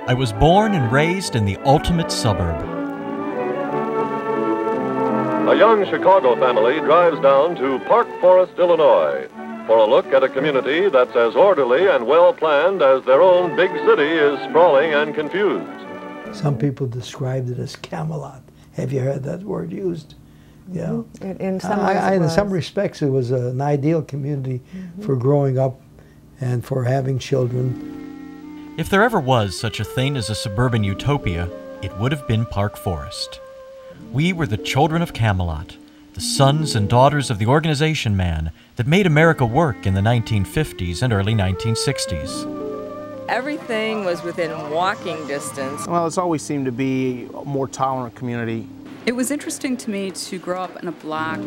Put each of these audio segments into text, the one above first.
I was born and raised in the ultimate suburb. A young Chicago family drives down to Park Forest, Illinois, for a look at a community that's as orderly and well-planned as their own big city is sprawling and confused. Some people described it as Camelot. Have you heard that word used? Yeah. In some ways in some respects, it was an ideal community for growing up and for having children. If there ever was such a thing as a suburban utopia, it would have been Park Forest. We were the children of Camelot, the sons and daughters of the organization man that made America work in the 1950s and early 1960s. Everything was within walking distance. Well, it's always seemed to be a more tolerant community. It was interesting to me to grow up in a block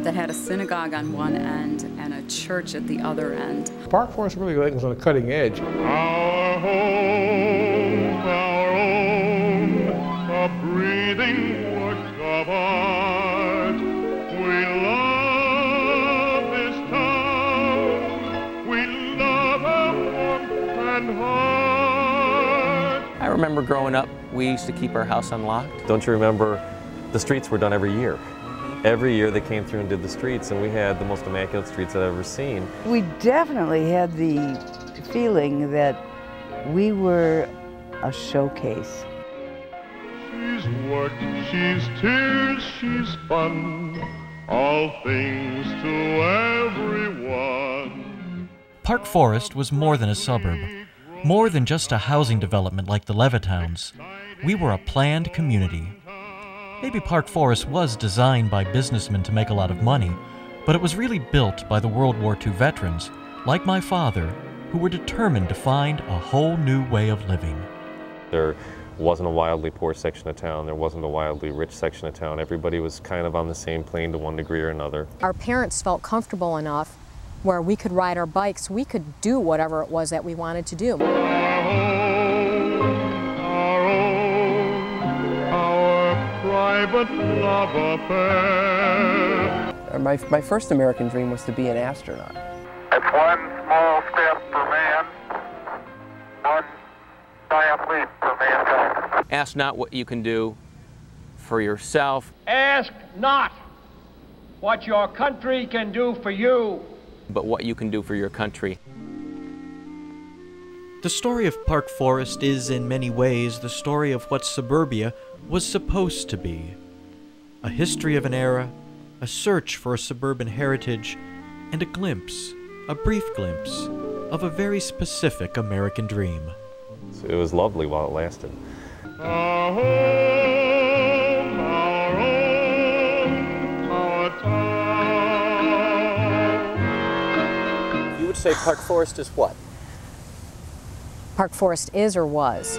that had a synagogue on one end and a church at the other end. Park Forest really was on the cutting edge. Our own, a breathing work of art. We love this town, we love our warmth and heart. I remember growing up, we used to keep our house unlocked. Don't you remember the streets were done every year? Every year they came through and did the streets, and we had the most immaculate streets I've ever seen. We definitely had the feeling that we were a showcase. She's worked, she's tears, she's fun, all things to everyone. Park Forest was more than a suburb, more than just a housing development like the Levittown's. We were a planned community. Maybe Park Forest was designed by businessmen to make a lot of money, but it was really built by the World War II veterans, like my father, who were determined to find a whole new way of living. There wasn't a wildly poor section of town, there wasn't a wildly rich section of town. Everybody was kind of on the same plane to one degree or another. Our parents felt comfortable enough where we could ride our bikes, we could do whatever it was that we wanted to do. Private love affair. My first American dream was to be an astronaut. It's one small step for man, one giant leap for mankind. Ask not what you can do for yourself. Ask not what your country can do for you, but what you can do for your country. The story of Park Forest is, in many ways, the story of what suburbia was supposed to be. A history of an era, a search for a suburban heritage, and a glimpse, a brief glimpse, of a very specific American dream. It was lovely while it lasted. Our home, our own, our town. You would say Park Forest is what? Park Forest is or was